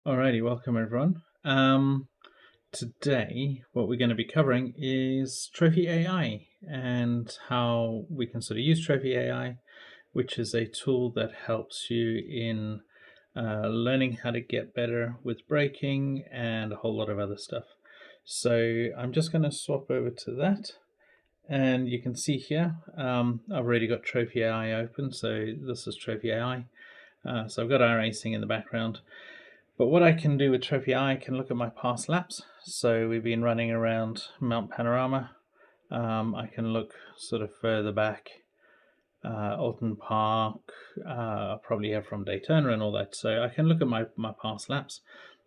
Alrighty, welcome everyone. Today, what we're going to be covering is Trophi.ai and how we can sort of use Trophi.ai, which is a tool that helps you in learning how to get better with braking and a whole lot of other stuff. So I'm just going to swap over to that. And you can see here, I've already got Trophi.ai open, so this is Trophi.ai. So I've got iRacing in the background. But what I can do with Trophi.ai, I can look at my past laps. So we've been running around Mount Panorama. I can look sort of further back, Alton Park, probably here from Daytona and all that. So I can look at my past laps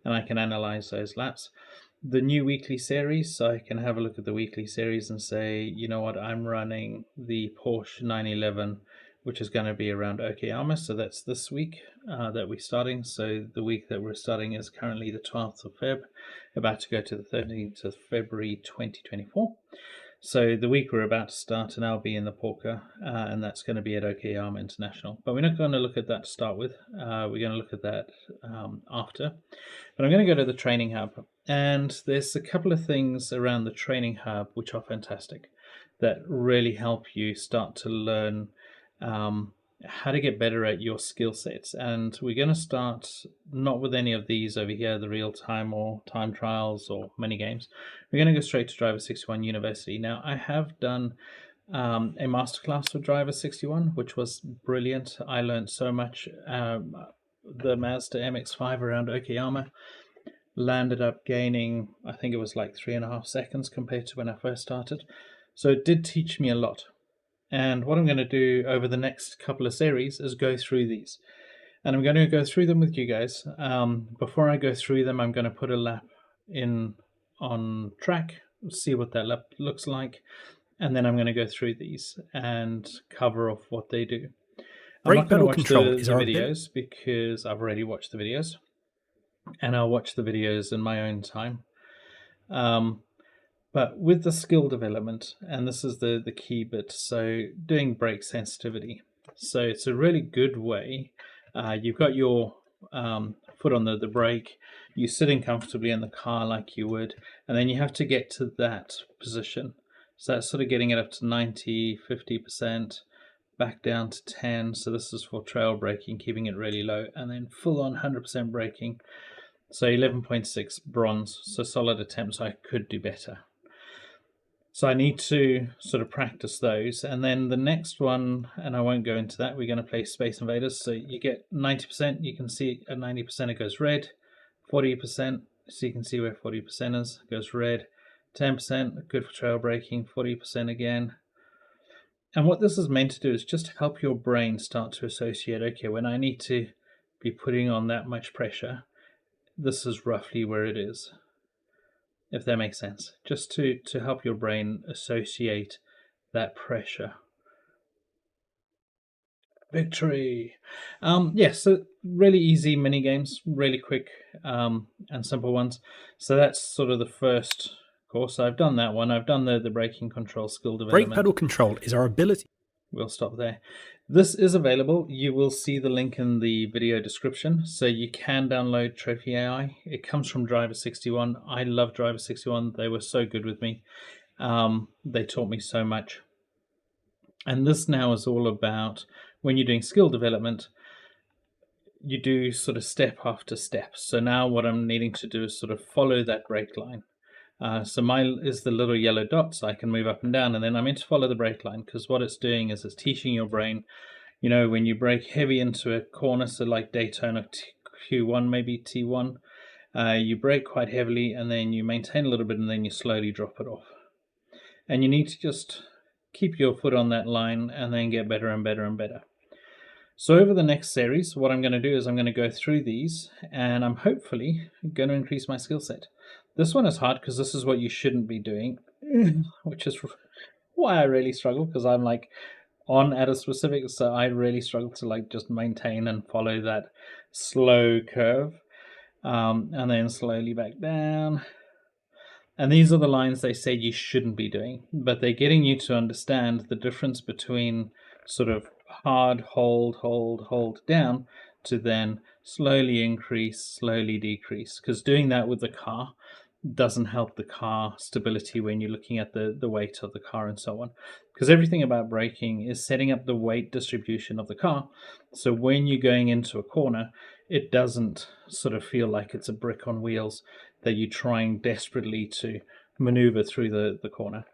and I can analyze those laps. The new weekly series, so I can have a look at the weekly series and say, you know what, I'm running the Porsche 911, which is going to be around Okayama. So that's this week that we're starting. So the week that we're starting is currently the 12th of Feb, about to go to the 13th of February 2024. So the week we're about to start, and I'll be in the Porker, and that's going to be at Okayama International. But we're not going to look at that to start with. We're going to look at that after. But I'm going to go to the training hub. And there's a couple of things around the training hub which are fantastic that really help you start to learn how to get better at your skill sets. And we're going to start not with any of these over here, the real time or time trials or mini games. We're going to go straight to Driver 61 University. Now, I have done a masterclass for Driver 61, which was brilliant. I learned so much. The Mazda MX-5 around Okayama landed up gaining, I think it was like 3.5 seconds compared to when I first started. So it did teach me a lot. And what I'm going to do over the next couple of series is go through these. And I'm going to go through them with you guys. Before I go through them, I'm going to put a lap in on track, see what that lap looks like. And then I'm going to go through these and cover off what they do. I'm not going to watch the videos because I've already watched the videos. And I'll watch the videos in my own time. But with the skill development, and this is the key bit, so doing brake sensitivity. So it's a really good way. You've got your foot on the brake, you're sitting comfortably in the car like you would, and then you have to get to that position. So that's sort of getting it up to 90, 50%, back down to 10. So this is for trail braking, keeping it really low, and then full on 100% braking. So 11.6 bronze, so solid attempt, so I could do better. So I need to sort of practice those. And then the next one, and I won't go into that, we're going to play Space Invaders. So you get 90%, you can see at 90% it goes red, 40%, so you can see where 40% is, goes red, 10%, good for trail braking, 40% again. And what this is meant to do is just help your brain start to associate, okay, when I need to be putting on that much pressure, this is roughly where it is, if that makes sense. Just to help your brain associate that pressure. Victory! Yes, so really easy mini games, really quick and simple ones. So that's sort of the first course. I've done that one. I've done the braking control skill development. Brake pedal control is our ability. We'll stop there. This is available. You will see the link in the video description. So you can download Trophi.ai. It comes from Driver 61. I love Driver 61. They were so good with me. They taught me so much. And this now is all about when you're doing skill development, you do sort of step after step. So now what I'm needing to do is sort of follow that brake line. So mine is the little yellow dots. So I can move up and down, and then I'm meant to follow the brake line, because what it's doing is it's teaching your brain, you know, when you brake heavy into a corner, so like Daytona Q1, maybe T1, you brake quite heavily and then you maintain a little bit and then you slowly drop it off. And you need to just keep your foot on that line and then get better and better and better. So over the next series, what I'm going to do is I'm going to go through these, and I'm hopefully going to increase my skill set. This one is hard because this is what you shouldn't be doing, which is why I really struggle, because I'm like on at a specific, so I really struggle to like just maintain and follow that slow curve, and then slowly back down. And these are the lines they say you shouldn't be doing, but they're getting you to understand the difference between sort of hard, hold down, to then slowly increase, slowly decrease, because doing that with the car doesn't help the car stability when you're looking at the weight of the car and so on. Because everything about braking is setting up the weight distribution of the car. So when you're going into a corner, it doesn't sort of feel like it's a brick on wheels that you're trying desperately to maneuver through the corner.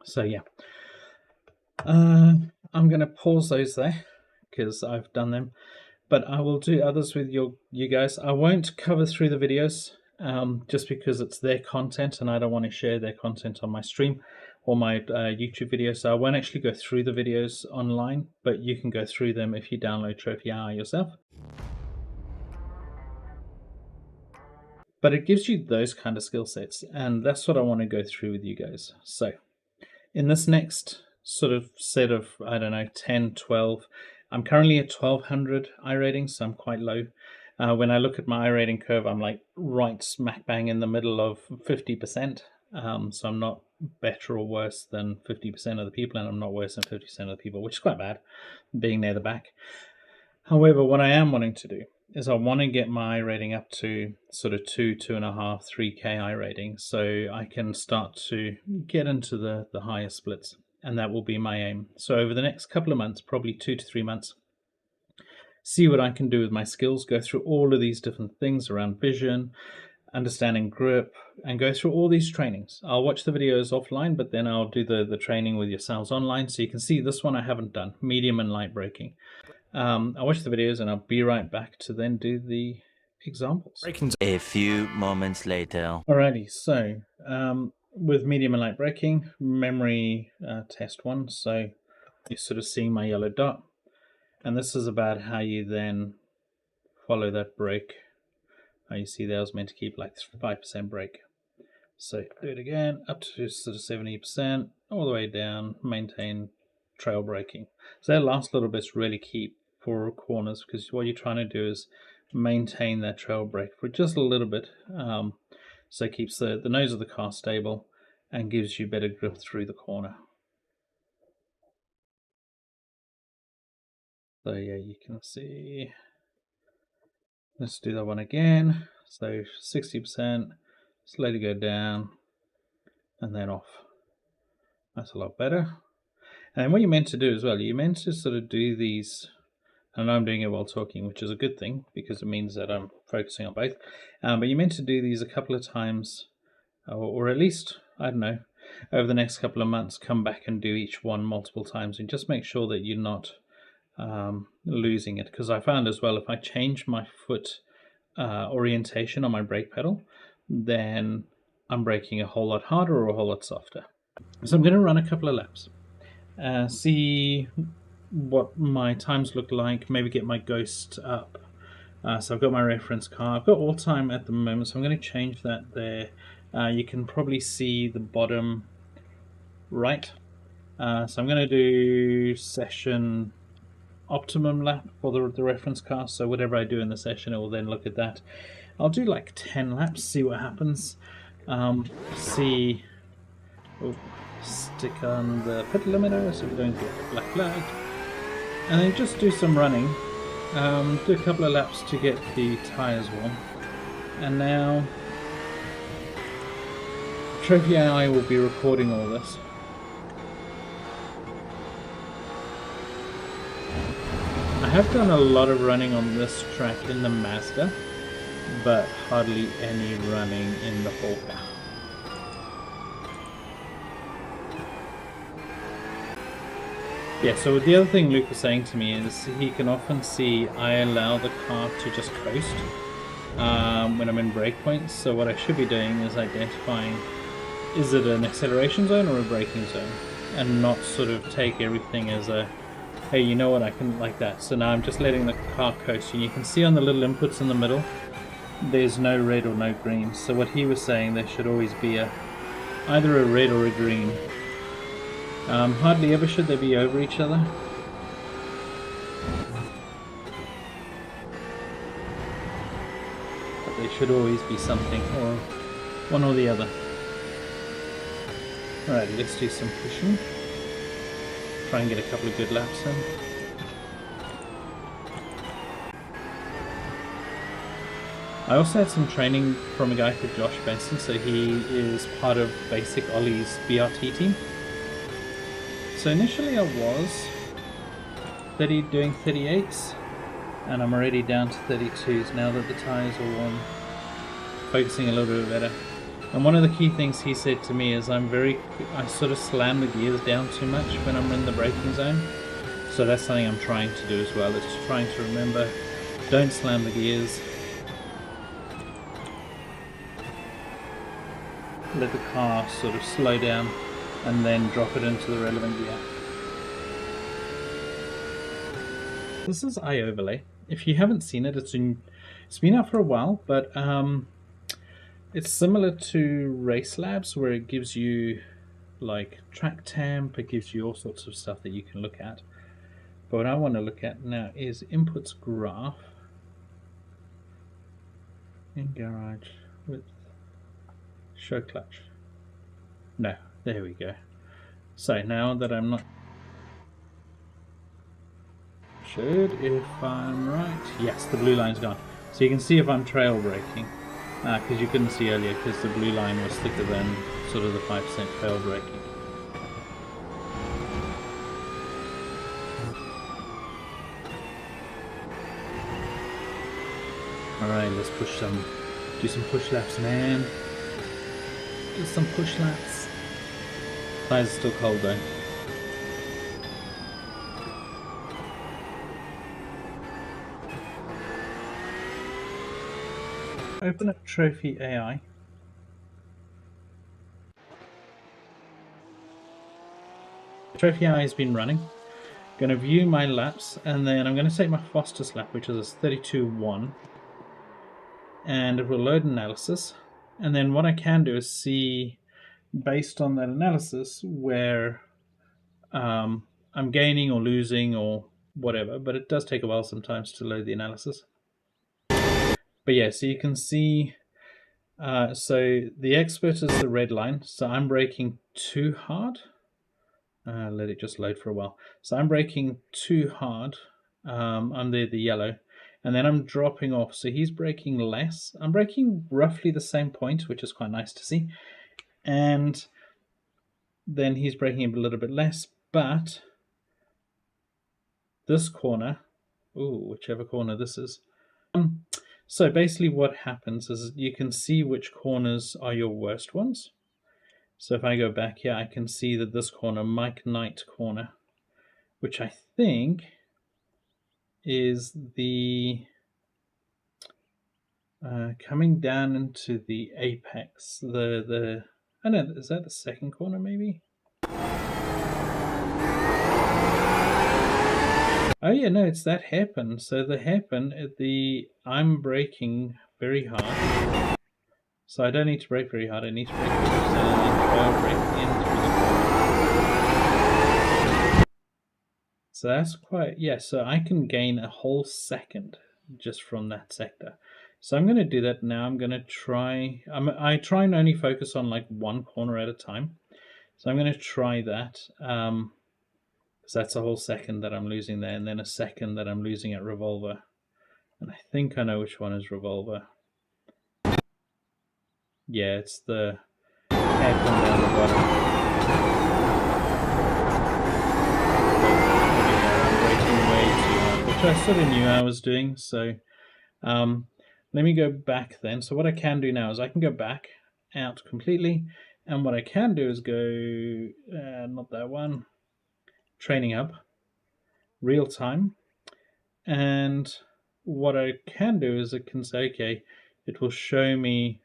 So yeah, I'm going to pause those there because I've done them, but I will do others with you guys. I won't cover through the videos just because it's their content and I don't want to share their content on my stream or my YouTube videos. So I won't actually go through the videos online, but you can go through them if you download Trophi.ai yourself. But it gives you those kind of skill sets, and that's what I want to go through with you guys. So in this next sort of set of, I don't know, 10, 12, I'm currently at 1200 iRating, so I'm quite low. When I look at my iRating curve, I'm like right smack bang in the middle of 50%. So I'm not better or worse than 50% of the people, and I'm not worse than 50% of the people, which is quite bad, being near the back. However, what I am wanting to do is I want to get my iRating up to sort of 2.5, 3K iRating, so I can start to get into the higher splits, and that will be my aim. So over the next couple of months, probably 2 to 3 months, see what I can do with my skills, go through all of these different things around vision, understanding grip, and go through all these trainings. I'll watch the videos offline, but then I'll do the training with yourselves online, so you can see this one I haven't done, medium and light braking. I'll watch the videos and I'll be right back to then do the examples. A few moments later. Alrighty, so with medium and light braking, memory test 1, so you're sort of seeing my yellow dot, and this is about how you then follow that brake. You see there I was meant to keep like 5% brake. So do it again, up to sort of 70%, all the way down, maintain trail braking. So that last little bit's really key for corners, because what you're trying to do is maintain that trail brake for just a little bit, so it keeps the nose of the car stable and gives you better grip through the corner. So yeah, you can see. Let's do that one again. So 60%, slowly go down and then off. That's a lot better. And what you're meant to do as well, you're meant to sort of do these, and I'm doing it while talking, which is a good thing because it means that I'm focusing on both. But you're meant to do these a couple of times, or at least, I don't know, over the next couple of months, come back and do each one multiple times and just make sure that you're not losing it. Because I found as well, if I change my foot orientation on my brake pedal, then I'm braking a whole lot harder or a whole lot softer. So I'm going to run a couple of laps. See what my times look like, maybe get my ghost up. So I've got my reference car. I've got all time at the moment, so I'm going to change that there. You can probably see the bottom right. So I'm going to do session optimum lap for the reference car. So whatever I do in the session, it will then look at that. I'll do like 10 laps, see what happens. See... Oh, stick on the pit limiter so we don't get black flag, and then just do some running, do a couple of laps to get the tires warm, and now Trophi.ai will be recording all this. I have done a lot of running on this track in the Mazda, but hardly any running in the Hawker. Yeah, so the other thing Luke was saying to me is he can often see I allow the car to just coast when I'm in breakpoints. So what I should be doing is identifying, is it an acceleration zone or a braking zone? And not sort of take everything as a, hey, you know what, I can like that. So now I'm just letting the car coast. And you can see on the little inputs in the middle, there's no red or no green. So what he was saying, there should always be either a red or a green. Hardly ever should they be over each other. But they should always be something, or one or the other. Alright, let's do some pushing. Try and get a couple of good laps in. I also had some training from a guy called Josh Benson, so he is part of Basic Ollie's BRT team. So initially I was doing 38s, and I'm already down to 32s now that the tyres are warm, focusing a little bit better. And one of the key things he said to me is I sort of slam the gears down too much when I'm in the braking zone. So that's something I'm trying to do as well, is trying to remember, don't slam the gears. Let the car sort of slow down and then drop it into the relevant gear. This is iOverlay. If you haven't seen it, it's been out for a while, but it's similar to Race Labs, where it gives you like track temp, it gives you all sorts of stuff that you can look at. But what I want to look at now is inputs graph in garage with show clutch. No, there we go. So now that I'm not if I'm right, yes, the blue line's gone. So you can see if I'm trail braking, because you couldn't see earlier because the blue line was thicker than sort of the 5% trail braking. Alright, let's do some push laps, man. Do some push laps. Tires are still cold though. Open up Trophi.ai. Trophi.ai has been running. I'm going to view my laps, and then I'm going to take my fastest lap, which is 32.1, and it will load analysis. And then what I can do is see, based on that analysis, where I'm gaining or losing or whatever, but it does take a while sometimes to load the analysis. But yeah, so you can see, so the expert is the red line, so I'm braking too hard. Let it just load for a while. So I'm braking too hard. I'm the yellow, and then I'm dropping off. So he's braking less. I'm braking roughly the same point, which is quite nice to see. And then he's braking a little bit less, but this corner, whichever corner this is. So basically what happens is you can see which corners are your worst ones. So if I go back here, I can see that this corner, Mike Knight corner, which I think is the coming down into the apex. I don't know, is that the second corner maybe? Oh yeah, no, it's that hairpin. So the hairpin, I'm braking very hard. So I don't need to brake very hard. I need to brake very slow and then trail brake into the corner. So that's quite, yeah, so I can gain a whole second just from that sector. So I'm going to do that now. I'm going to try, I try and only focus on like one corner at a time. So I'm going to try that, because that's a whole second that I'm losing there, and then a second that I'm losing at revolver. And I think I know which one is revolver. Yeah, it's the hairpin down the bottom. I'm braking way too hard, which I sort of knew I was doing. So let me go back then. So what I can do now is I can go back out completely, and what I can do is go, not that one, training hub, real time, and what I can do is it can say, okay, it will show me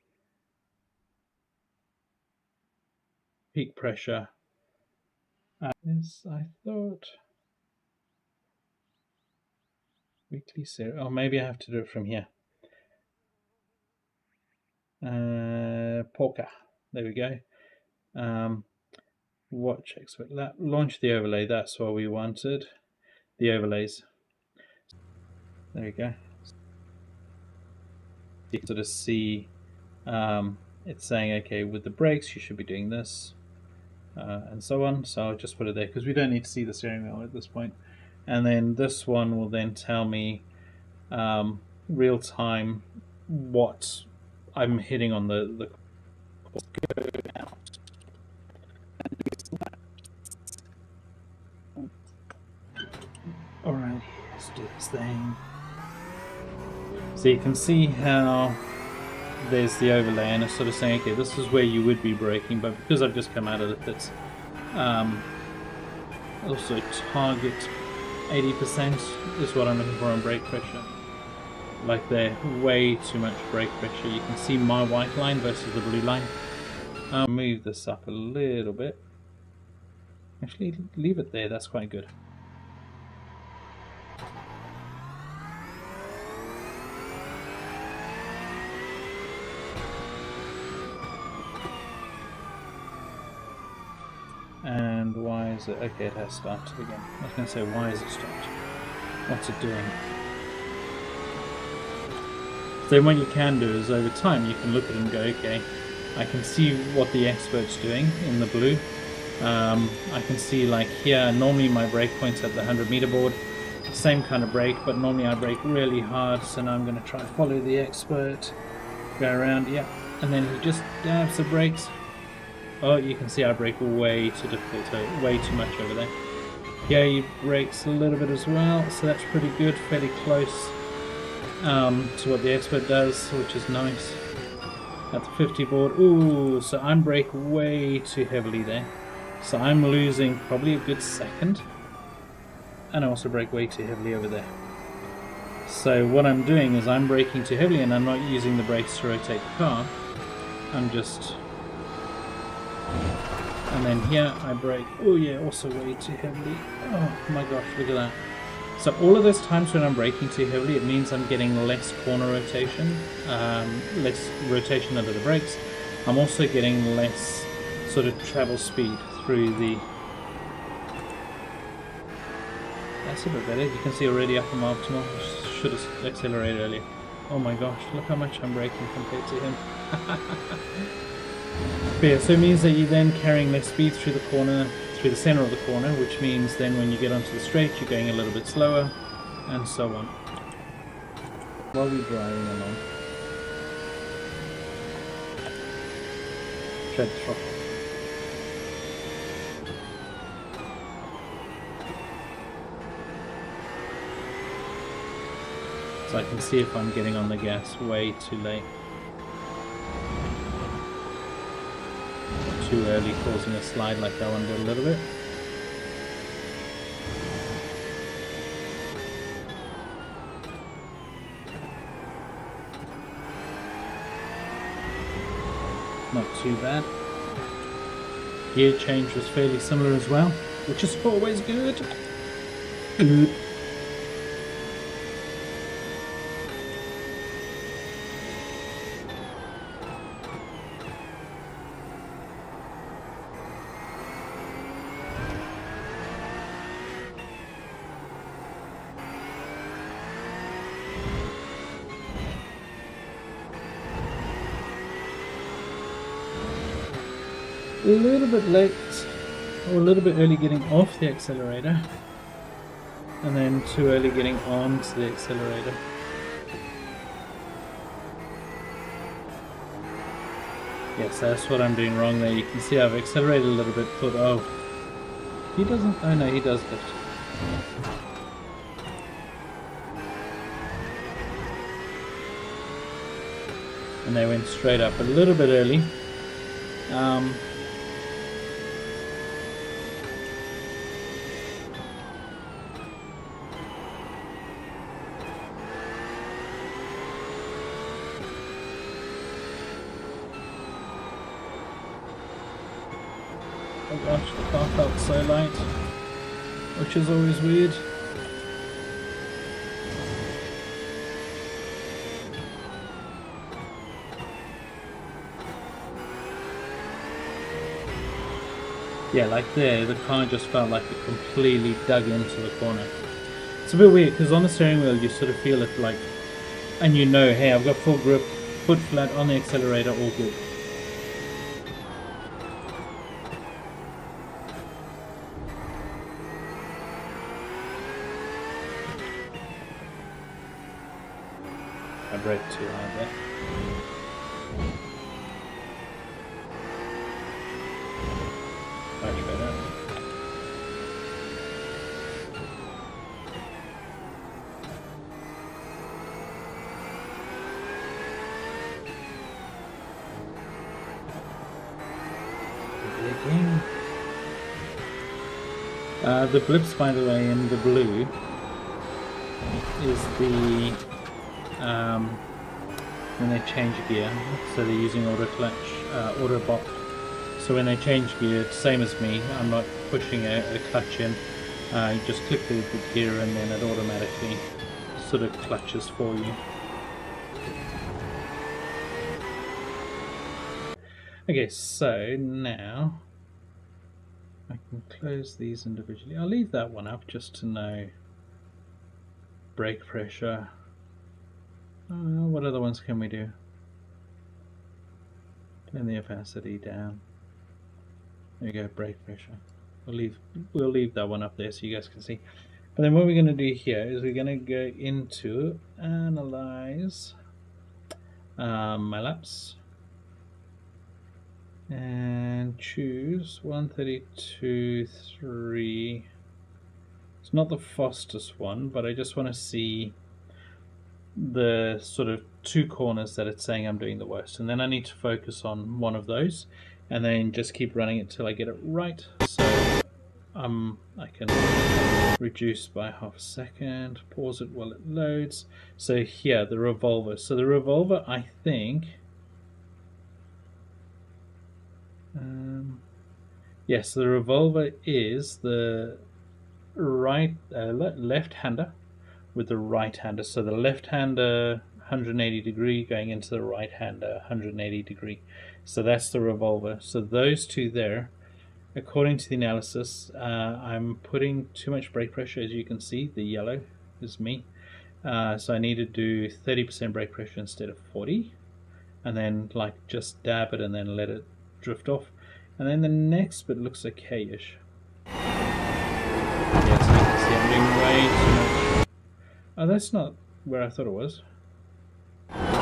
peak pressure. Yes, I thought weekly series. Oh, maybe I have to do it from here. Polka. There we go. Watch expert lap. Launch the overlay. That's what we wanted. The overlays. There we go. You can sort of see it's saying, okay, with the brakes, you should be doing this, and so on. So I'll just put it there because we don't need to see the steering wheel at this point. And then this one will then tell me real time what I'm hitting on the Alright, let's do this thing. So you can see how there's the overlay, and it's sort of saying, okay, this is where you would be braking, but because I've just come out of it, it's also target 80% is what I'm looking for on brake pressure. Like they're way too much brake pressure. You can see my white line versus the blue line. I'll move this up a little bit. Actually, leave it there, that's quite good. And why is it? Okay, it has started again. I was going to say, why is it stopped? What's it doing? Then what you can do is over time you can look at it and go, okay, I can see what the expert's doing in the blue. I can see like here, normally my brake point's at the 100-meter board. Same kind of brake, but normally I brake really hard, so now I'm going to try to follow the expert. Go around, yeah, and then he just dabs the brakes. Oh, you can see I brake way too difficult, way too much over there. Here he brakes a little bit as well, so that's pretty good, fairly close to what the expert does, which is nice. At the 50 board, ooh, so I'm brake way too heavily there. So I'm losing probably a good second. And I also brake way too heavily over there. So what I'm doing is I'm braking too heavily and I'm not using the brakes to rotate the car. I'm just... And then here I brake, oh yeah, also way too heavily. Oh my gosh, look at that. So all of those times when I'm braking too heavily, it means I'm getting less corner rotation, less rotation under the brakes. I'm also getting less sort of travel speed through the... That's a bit better. You can see already up in my optimal. Should have accelerated earlier. Oh my gosh, look how much I'm braking compared to him. But yeah, so it means that you're then carrying less speed through the corner, through the center of the corner, which means then when you get onto the straight, you're going a little bit slower, and so on. While we're driving along, tread throttle. So I can see if I'm getting on the gas way too late. Too early, causing a slide like that one did a little bit. Not too bad. Gear change was fairly similar as well, which is always good. Good. A little bit late, or a little bit early getting off the accelerator, and then too early getting onto the accelerator. Yes, that's what I'm doing wrong there. You can see I've accelerated a little bit, thought, oh, he doesn't, oh no, he does lift. And they went straight up a little bit early. Oh gosh, the car felt so light, which is always weird. Yeah, like there, the car just felt like it completely dug into the corner. It's a bit weird, because on the steering wheel you sort of feel it like, and you know, hey, I've got full grip, foot flat on the accelerator, all good. I braked too hard there. Much better. Again. The blips, by the way, in the blue is the when they change gear, so they're using auto clutch, auto bop. So when they change gear, same as me, I'm not pushing a clutch in. You just click the gear and then it automatically sort of clutches for you. Okay, so now I can close these individually. I'll leave that one up just to know brake pressure. What other ones can we do? Turn the opacity down. There we go, brake pressure. We'll leave that one up there so you guys can see. But then what we're going to do here is we're going to go into analyze my laps and choose 132.3. It's not the fastest one, but I just want to see the sort of two corners that it's saying I'm doing the worst, and then I need to focus on one of those and then just keep running it till I get it right. So I can reduce by half a second, pause it while it loads. So here, the revolver. So the revolver, I think, yes, the revolver is the right left-hander with the right-hander. So the left-hander 180 degree going into the right-hander 180 degree. So that's the revolver. So those two there, according to the analysis, I'm putting too much brake pressure. As you can see, the yellow is me. So I need to do 30% brake pressure instead of 40, and then like just dab it and then let it drift off. And then the next bit looks okay-ish. Yeah, so you can see I'm doing way too much. Oh, that's not where I thought it was. Yeah,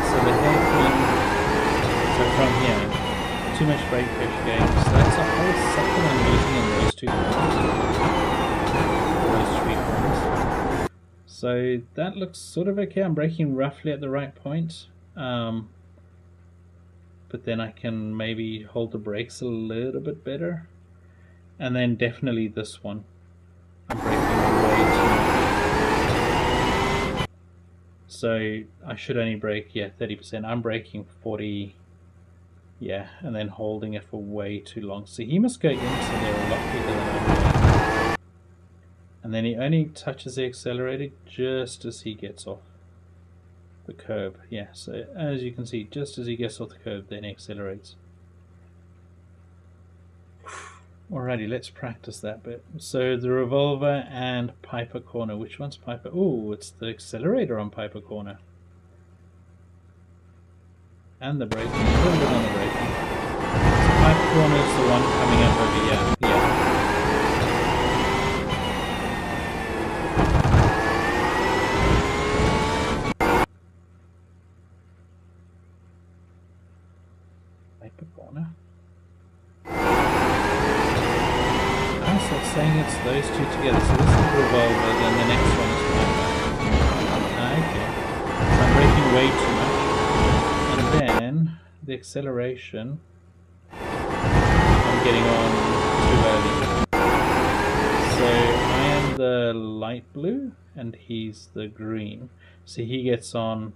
so the hairpin, so from here, too much brake pressure going, so that's a whole second I'm losing in those two corners, those three corners. So that looks sort of okay. I'm braking roughly at the right point, but then I can maybe hold the brakes a little bit better. And then definitely this one, I'm braking way too much. So I should only brake, yeah, 30%. I'm braking 40, yeah, and then holding it for way too long. So he must go into there a lot quicker than I'm going. And then he only touches the accelerator just as he gets off the curb. Yeah, so as you can see, just as he gets off the curb, then he accelerates. Alrighty, let's practice that bit. So the revolver and Piper corner. Which one's Piper? Oh, it's the accelerator on Piper corner. And the braking. A little bit on the braking. So Piper corner is the one coming up over here. Yeah. Piper corner. So it's saying it's those two together. So this is revolver, then the next one is Piper. Okay. So I'm braking way too much. And then the acceleration, I'm getting on too early. So I am the light blue and he's the green. So he gets on,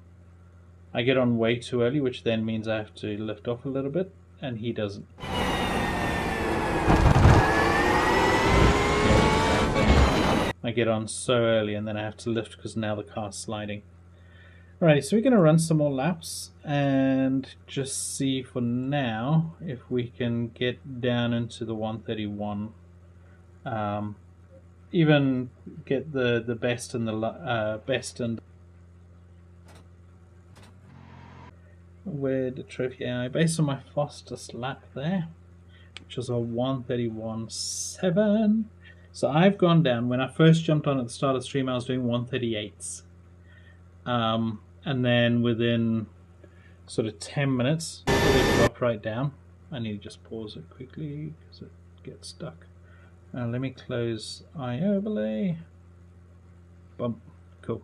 I get on way too early, which then means I have to lift off a little bit, and he doesn't. I get on so early and then I have to lift because now the car's sliding. Alrighty, so we're going to run some more laps and just see for now if we can get down into the 131. Even get the best and the best and where the Trophi.ai based on my fastest lap there, which was a 131.7. So I've gone down. When I first jumped on at the start of the stream, I was doing 138s. And then within sort of 10 minutes, it dropped right down. I need to just pause it quickly because it gets stuck. Let me close iOverlay. Bump. Cool.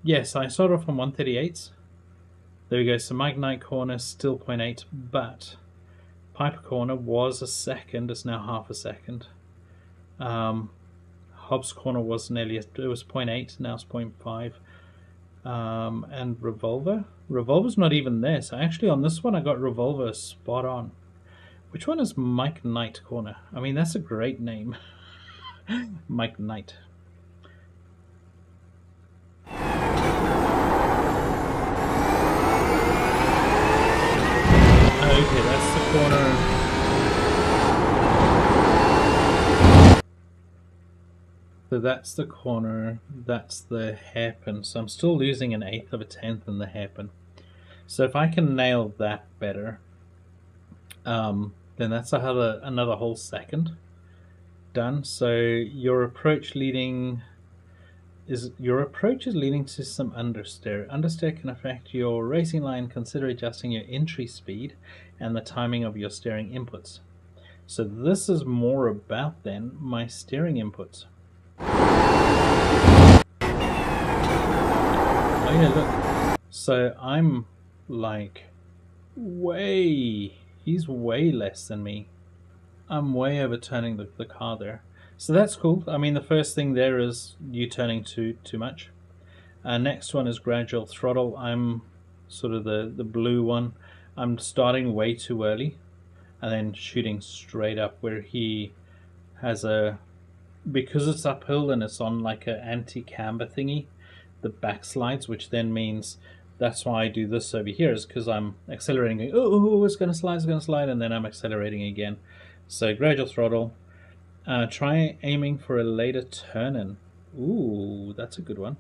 Yes, I started off on 138s. There we go. So Mike Knight corner still 0.8, but Piper corner was a second. It's now half a second. Hobbs corner was nearly, it was 0.8, now it's 0.5. And Revolver's not even there. So actually on this one I got Revolver spot on. Which one is Mike Knight corner? I mean, that's a great name. Mike Knight. Okay, that's the corner. So that's the corner, that's the hairpin. So I'm still losing an 1/8 of a tenth in the hairpin. So if I can nail that better, then that's another whole second done. So your approach is leading to some understeer. Understeer can affect your racing line. Consider adjusting your entry speed and the timing of your steering inputs. So this is more about then my steering inputs. Oh yeah, look. So I'm like he's way less than me. I'm way overturning the car there. So that's cool. I mean, the first thing there is you turning too much. Next one is gradual throttle. I'm sort of the blue one. I'm starting way too early and then shooting straight up, where he has because it's uphill and it's on like an anti-camber thingy, the back slides, which then means that's why I do this over here, is because I'm accelerating. Oh, it's going to slide, and then I'm accelerating again. So gradual throttle. Try aiming for a later turn-in. Ooh, that's a good one.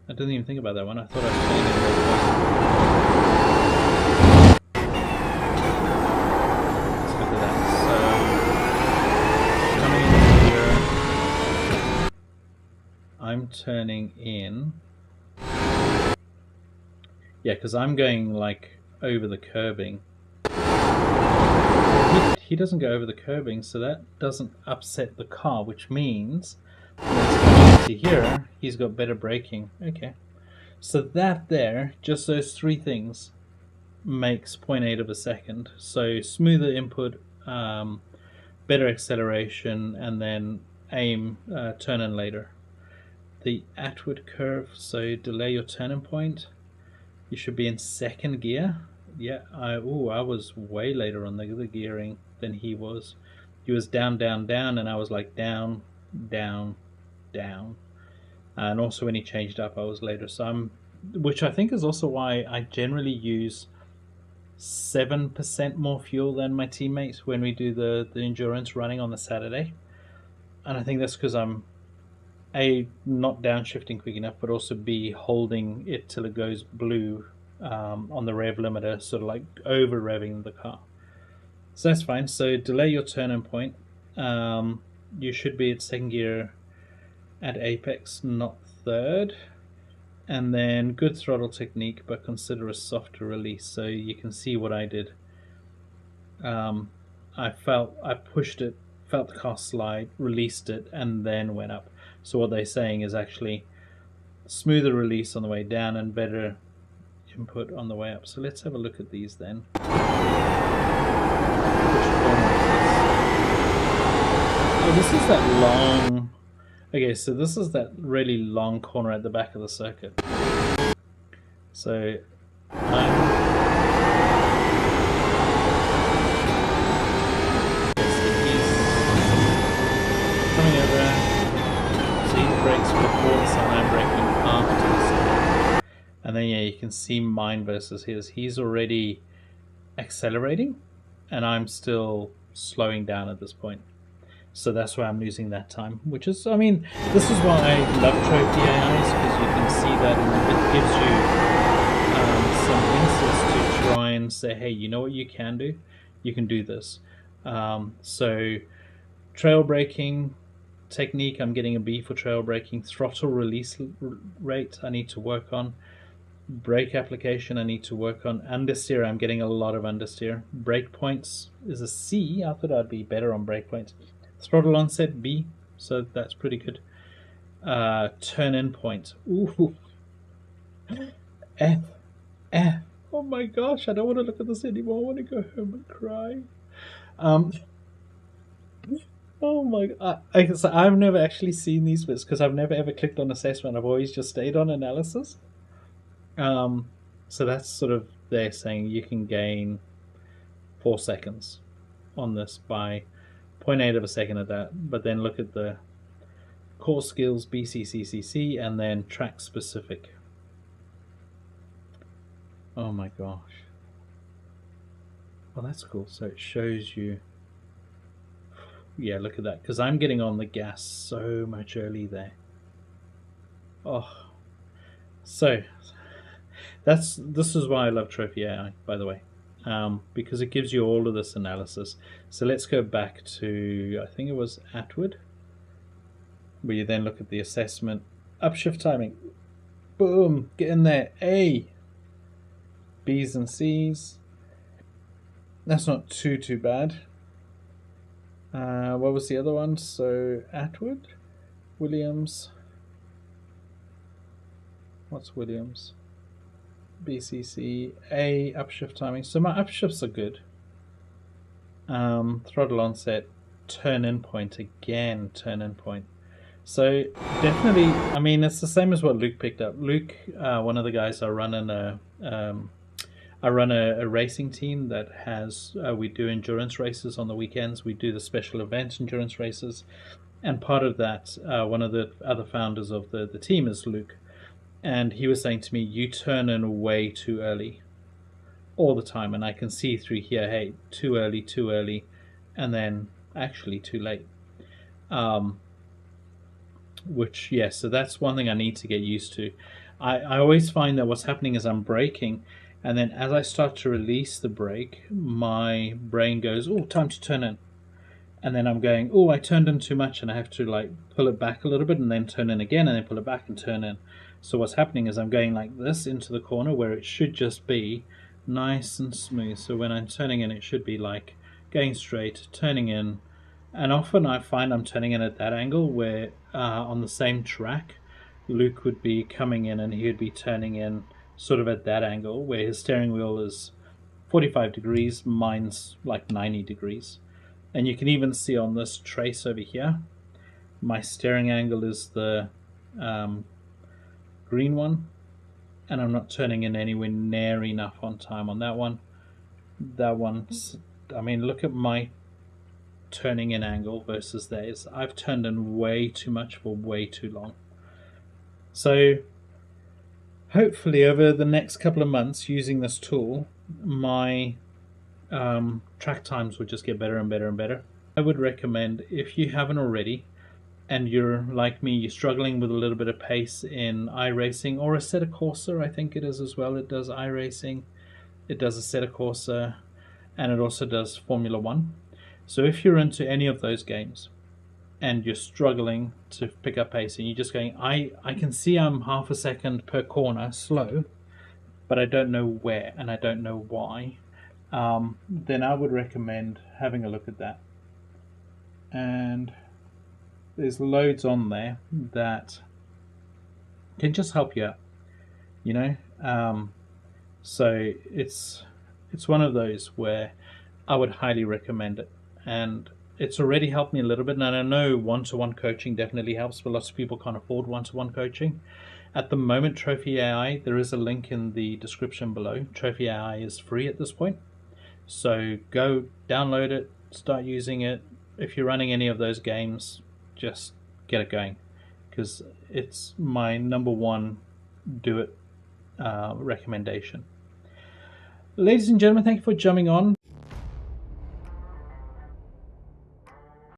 I didn't even think about that one. I thought I was playing it very well. Let's look at that. So, coming in here, I'm turning in. Yeah, because I'm going like over the curbing. He doesn't go over the curbing, so that doesn't upset the car, which means when he's coming into here, he's got better braking. Okay. So that there, just those three things, makes 0.8 of a second. So smoother input, better acceleration, and then aim, turn in later. The Atwood curve, so delay your turning point. You should be in second gear. Yeah, I was way later on the gearing than he was. He was down, and I was like down. And also when he changed up, I was later. So which I think is also why I generally use 7% more fuel than my teammates when we do the endurance running on the Saturday. And I think that's because I'm A, not downshifting quick enough, but also B, holding it till it goes blue on the rev limiter, sort of like over revving the car. So that's fine. So delay your turn-in point. You should be at second gear at apex, not third. And then good throttle technique, but consider a softer release. So you can see what I did. I pushed it, felt the car slide, released it, and then went up. So what they're saying is actually smoother release on the way down and better input on the way up. So let's have a look at these then. Which corner is this? Oh, this is that long. Okay, so this is that really long corner at the back of the circuit. So I'm coming over. So he brakes before the sun, I'm braking after the sun. And then yeah, you can see mine versus his. He's already accelerating and I'm still slowing down at this point. So that's why I'm losing that time, which is, I mean, this is why I love Trophi.ai, because you can see that and it gives you some insights to try and say, hey, you know what you can do? You can do this. So Trail braking technique, I'm getting a B for trail braking. Throttle release rate, I need to work on. Brake application, I need to work on. Understeer, I'm getting a lot of understeer. Brake points is a C. I thought I'd be better on brake points. Throttle onset, B, so that's pretty good. Turn in point, ooh, F, F. Oh my gosh, I don't want to look at this anymore. I want to go home and cry. Oh my god. So I've never actually seen these bits because I've never ever clicked on assessment. I've always just stayed on analysis. So that's sort of they're saying you can gain 4 seconds on this by 0.8 of a second at that. But then look at the core skills, BCCCC, and then track specific. Oh my gosh. Well, that's cool. So it shows you. Yeah, look at that. Because I'm getting on the gas so much early there. Oh. So this is why I love Trophi.ai, by the way. Because it gives you all of this analysis. So let's go back to, I think it was Atwood, where you then look at the assessment. Upshift timing. Boom. Get in there. A. B's and C's. That's not too bad. What was the other one? So Atwood, Williams. What's Williams? BCC, A, upshift timing. So my upshifts are good. Throttle onset, turn in point again, turn in point. So definitely, I mean, it's the same as what Luke picked up. Luke, one of the guys I run a racing team that has, we do endurance races on the weekends. We do the special event endurance races. And part of that, one of the other founders of the team is Luke. And he was saying to me, you turn in way too early all the time. And I can see through here, hey, too early, and then actually too late. Which, yeah, so that's one thing I need to get used to. I always find that what's happening is I'm braking, and then as I start to release the brake, my brain goes, oh, time to turn in. And then I'm going, oh, I turned in too much, and I have to like pull it back a little bit and then turn in again and then pull it back and turn in. So what's happening is I'm going like this into the corner where it should just be nice and smooth. So when I'm turning in, it should be like going straight, turning in. And often I find I'm turning in at that angle where on the same track, Luke would be coming in and he would be turning in sort of at that angle where his steering wheel is 45 degrees, mine's like 90 degrees. And you can even see on this trace over here, my steering angle is the green one, and I'm not turning in anywhere near enough on time on that one. That one's, I mean, look at my turning in angle versus theirs. I've turned in way too much for way too long. So hopefully over the next couple of months using this tool, my track times will just get better and better and better. I would recommend, if you haven't already and you're like me, you're struggling with a little bit of pace in iRacing or Assetto Corsa, I think it is as well. It does iRacing, it does Assetto Corsa, and it also does Formula 1. So if you're into any of those games and you're struggling to pick up pace and you're just going, I can see I'm half a second per corner slow, but I don't know where and I don't know why, then I would recommend having a look at that. And there's loads on there that can just help you out, you know. So it's one of those where I would highly recommend it, and it's already helped me a little bit. And I know one-to-one coaching definitely helps, but lots of people can't afford one-to-one coaching. At the moment, Trophi.ai, there is a link in the description below. Trophi.ai is free at this point, so go download it, start using it. If you're running any of those games, just get it going, because it's my number one do it recommendation. Ladies and gentlemen, thank you for jumping on.